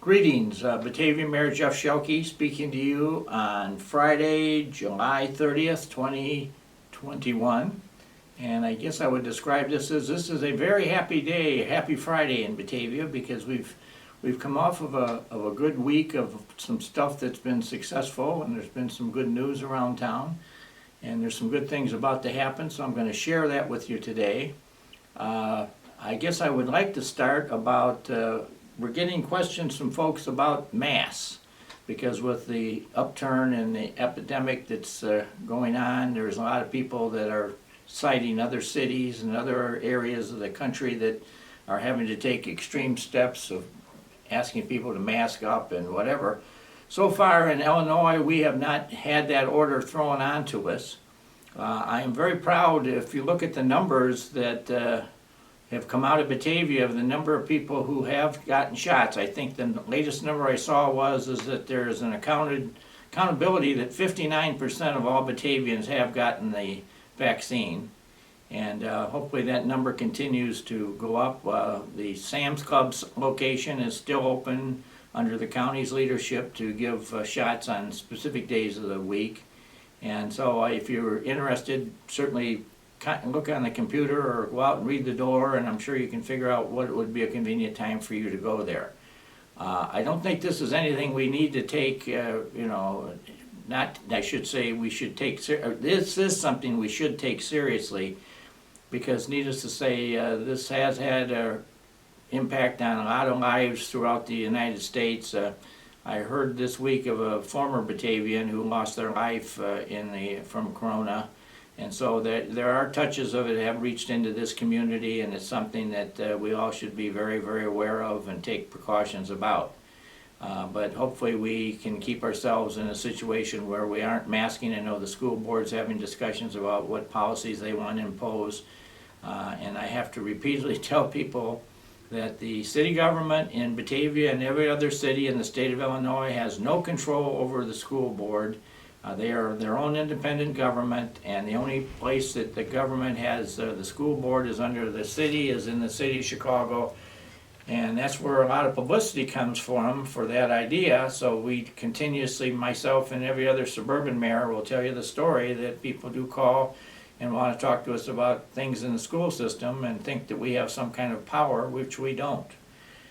Greetings, Batavia Mayor Jeff Schielke speaking to you on Friday, July 30th, 2021. And I guess I would describe this is a very happy day, happy Friday in Batavia, because we've come off of a good week of some stuff that's been successful, and there's been some good news around town, and there's some good things about to happen, so I'm going to share that with you today. I guess I would like to start about we're getting questions from folks about masks, because with the upturn in the epidemic that's going on, there's a lot of people that are citing other cities and other areas of the country that are having to take extreme steps of asking people to mask up and whatever. So far in Illinois, we have not had that order thrown onto us. I am very proud, if you look at the numbers that have come out of Batavia, of the number of people who have gotten shots. I think the latest number I saw is that there is an accountability that 59% of all Batavians have gotten the vaccine, and hopefully that number continues to go up. The Sam's Club's location is still open under the county's leadership to give shots on specific days of the week, and so if you're interested, certainly look on the computer or go out and read the door, and I'm sure you can figure out what would be a convenient time for you to go there. I don't think this is anything we need to take, I should say we should take, this is something we should take seriously, because needless to say, this has had an impact on a lot of lives throughout the United States. I heard this week of a former Batavian who lost their life from corona. And so there are touches of it that have reached into this community, and it's something that we all should be very, very aware of and take precautions about. But hopefully we can keep ourselves in a situation where we aren't masking. I know the school board's having discussions about what policies they want to impose. And I have to repeatedly tell people that the city government in Batavia and every other city in the state of Illinois has no control over the school board. They are their own independent government, and the only place that the government has the school board is under the city, is in the city of Chicago, and that's where a lot of publicity comes from for that idea. So we continuously, myself and every other suburban mayor, will tell you the story that people do call and want to talk to us about things in the school system and think that we have some kind of power, which we don't.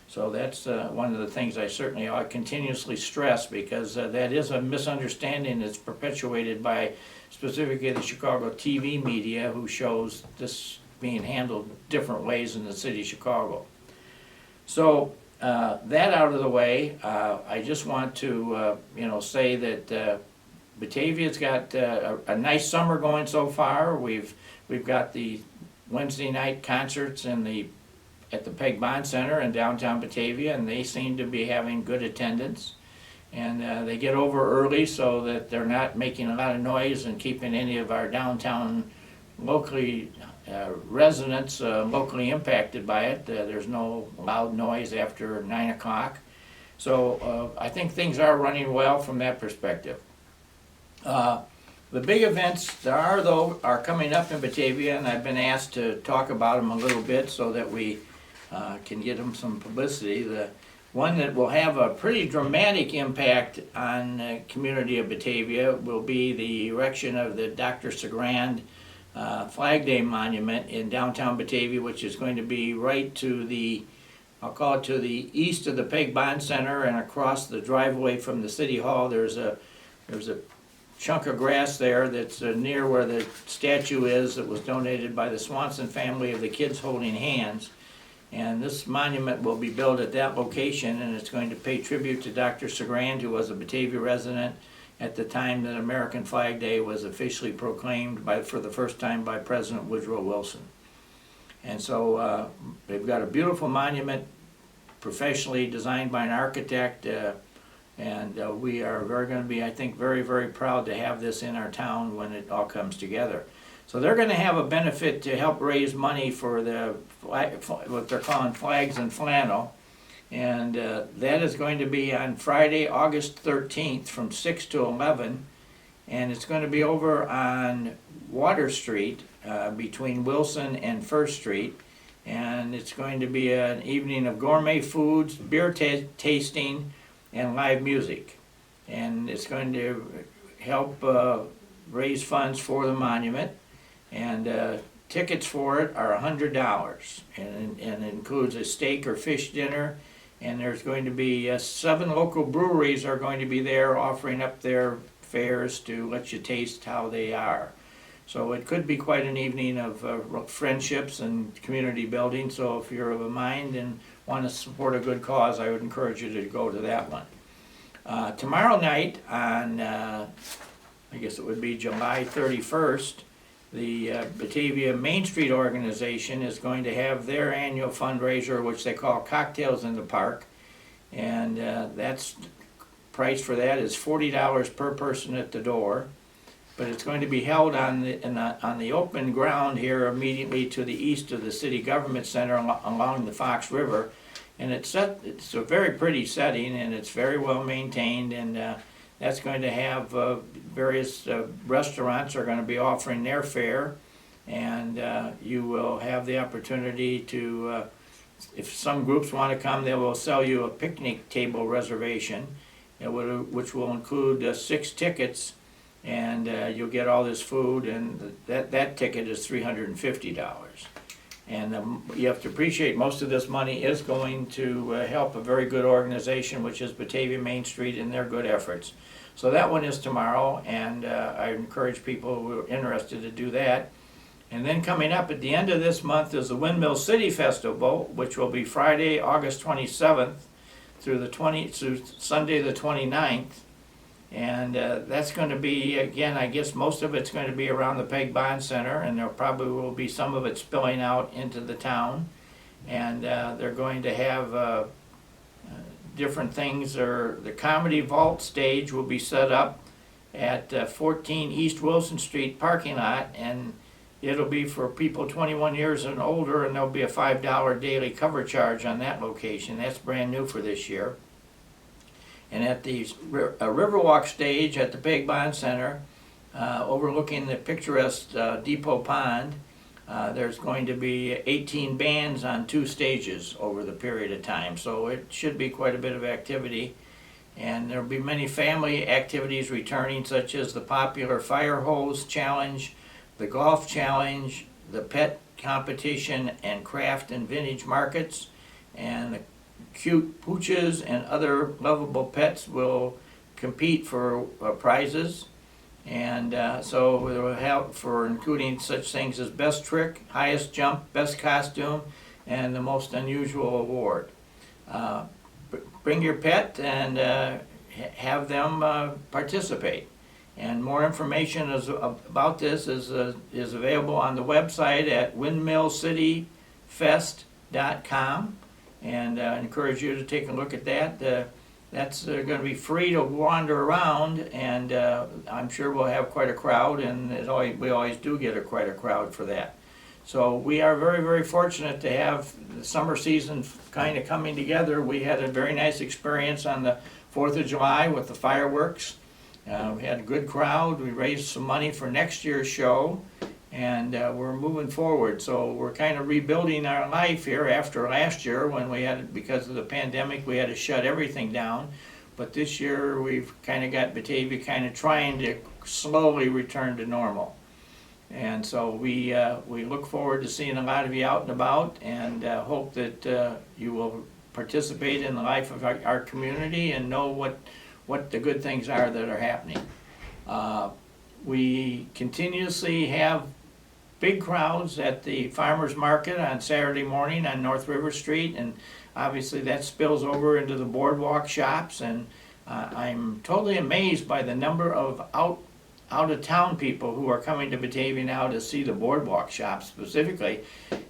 So that's one of the things I certainly continuously stress, because that is a misunderstanding that's perpetuated by specifically the Chicago TV media, who shows this being handled different ways in the city of Chicago. So that out of the way, I just want to say that Batavia's got a nice summer going so far. We've got the Wednesday night concerts at the Peg Bond Center in downtown Batavia, and they seem to be having good attendance. And they get over early so that they're not making a lot of noise and keeping any of our downtown residents locally impacted by it. There's no loud noise after 9 o'clock. So I think things are running well from that perspective. The big events there are coming up in Batavia, and I've been asked to talk about them a little bit so that we can get them some publicity. The one that will have a pretty dramatic impact on the community of Batavia will be the erection of the Dr. Sagrand Flag Day Monument in downtown Batavia, which is going to be right to the, I'll call it to the east of the Peg Bond Center, and across the driveway from the City Hall. There's a chunk of grass there that's near where the statue is, that was donated by the Swanson family of the Kids Holding Hands. And this monument will be built at that location, and it's going to pay tribute to Dr. Sagrand, who was a Batavia resident at the time that American Flag Day was officially proclaimed for the first time by President Woodrow Wilson. And so they've got a beautiful monument, professionally designed by an architect, and we are going to be, I think, very, very proud to have this in our town when it all comes together. So they're going to have a benefit to help raise money for what they're calling Flags and Flannel, and that is going to be on Friday, August 13th from 6 to 11, and it's going to be over on Water Street between Wilson and First Street, And it's going to be an evening of gourmet foods, beer tasting, and live music. And it's going to help raise funds for the monument. And tickets for it are $100, and it includes a steak or fish dinner. And there's going to be 7 local breweries are going to be there offering up their fares to let you taste how they are. So it could be quite an evening of friendships and community building. So if you're of a mind and want to support a good cause, I would encourage you to go to that one. Tomorrow night on, I guess it would be July 31st, the Batavia Main Street organization is going to have their annual fundraiser, which they call Cocktails in the Park. And that's price for that is $40 per person at the door. But it's going to be held on the open ground here immediately to the east of the City Government Center along the Fox River. And it's a very pretty setting, and it's very well maintained, and that's going to have various restaurants are going to be offering their fare, and you will have the opportunity to, if some groups want to come, they will sell you a picnic table reservation, which will include 6 tickets, and you'll get all this food, and that ticket is $350. And you have to appreciate most of this money is going to help a very good organization, which is Batavia Main Street, and their good efforts. So that one is tomorrow, and I encourage people who are interested to do that. And then coming up at the end of this month is the Windmill City Festival, which will be Friday, August 27th through Sunday the 29th. And that's going to be, again, I guess most of it's going to be around the Peg Bond Center, and there probably will be some of it spilling out into the town. And they're going to have different things. The Comedy Vault stage will be set up at 14 East Wilson Street parking lot, and it'll be for people 21 years and older, and there'll be a $5 daily cover charge on that location. That's brand new for this year. And at the Riverwalk stage at the Peg Bond Center, overlooking the picturesque Depot Pond, there's going to be 18 bands on 2 stages over the period of time. So it should be quite a bit of activity. And there'll be many family activities returning, such as the popular Fire Hose Challenge, the Golf Challenge, the Pet Competition, and Craft and Vintage Markets. And the cute pooches and other lovable pets will compete for prizes, and so we'll have for including such things as best trick, highest jump, best costume, and the most unusual award. Bring your pet and have them participate. And more information about this is available on the website at windmillcityfest.com. And I encourage you to take a look at that. That's going to be free to wander around, and I'm sure we'll have quite a crowd, and we always do get quite a crowd for that. So we are very, very fortunate to have the summer season kind of coming together. We had a very nice experience on the 4th of July with the fireworks. We had a good crowd. We raised some money for next year's show. And we're moving forward, so we're kind of rebuilding our life here after last year when because of the pandemic, we had to shut everything down. But this year, we've kind of got Batavia kind of trying to slowly return to normal. And so we look forward to seeing a lot of you out and about, and hope that you will participate in the life of our community and know what the good things are that are happening. We continuously have big crowds at the farmers market on Saturday morning on North River Street, and obviously that spills over into the boardwalk shops, and I'm totally amazed by the number of out-of-town people who are coming to Batavia now to see the boardwalk shops specifically.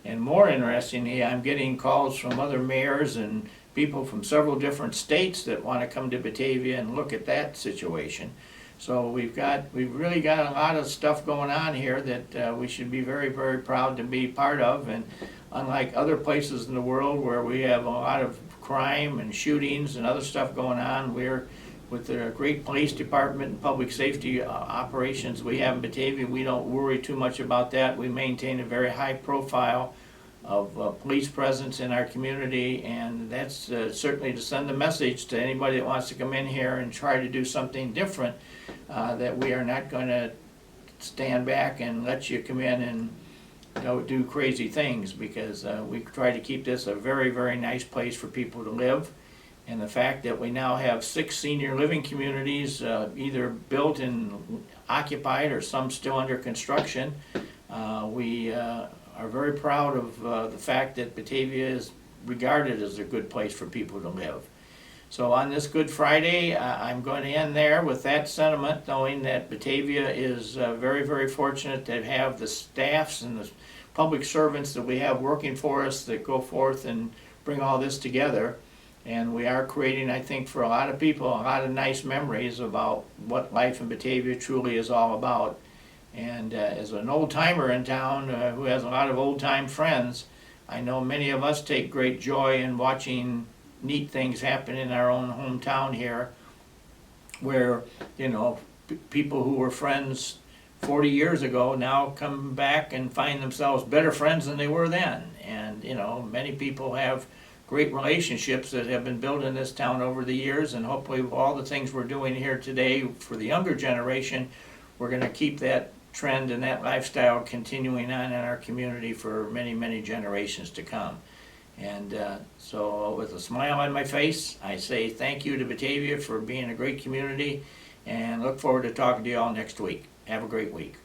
And more interestingly, I'm getting calls from other mayors and people from several different states that want to come to Batavia and look at that situation. So we've really got a lot of stuff going on here that we should be very, very proud to be part of. And unlike other places in the world where we have a lot of crime and shootings and other stuff going on, we're with the great police department and public safety operations we have in Batavia, we don't worry too much about that. We maintain a very high profile police presence in our community, and that's certainly to send a message to anybody that wants to come in here and try to do something different, that we are not going to stand back and let you come in and do crazy things, because we try to keep this a very, very nice place for people to live. And the fact that we now have 6 senior living communities, either built and occupied or some still under construction, we are very proud of the fact that Batavia is regarded as a good place for people to live. So on this Good Friday, I'm going to end there with that sentiment, knowing that Batavia is very, very fortunate to have the staffs and the public servants that we have working for us that go forth and bring all this together. And we are creating, I think, for a lot of people, a lot of nice memories about what life in Batavia truly is all about. And as an old-timer in town who has a lot of old-time friends, I know many of us take great joy in watching neat things happen in our own hometown here, where, people who were friends 40 years ago now come back and find themselves better friends than they were then. And, many people have great relationships that have been built in this town over the years, and hopefully with all the things we're doing here today for the younger generation, we're going to keep that trend and that lifestyle continuing on in our community for many, many generations to come. And so with a smile on my face, I say thank you to Batavia for being a great community, and look forward to talking to you all next week. Have a great week.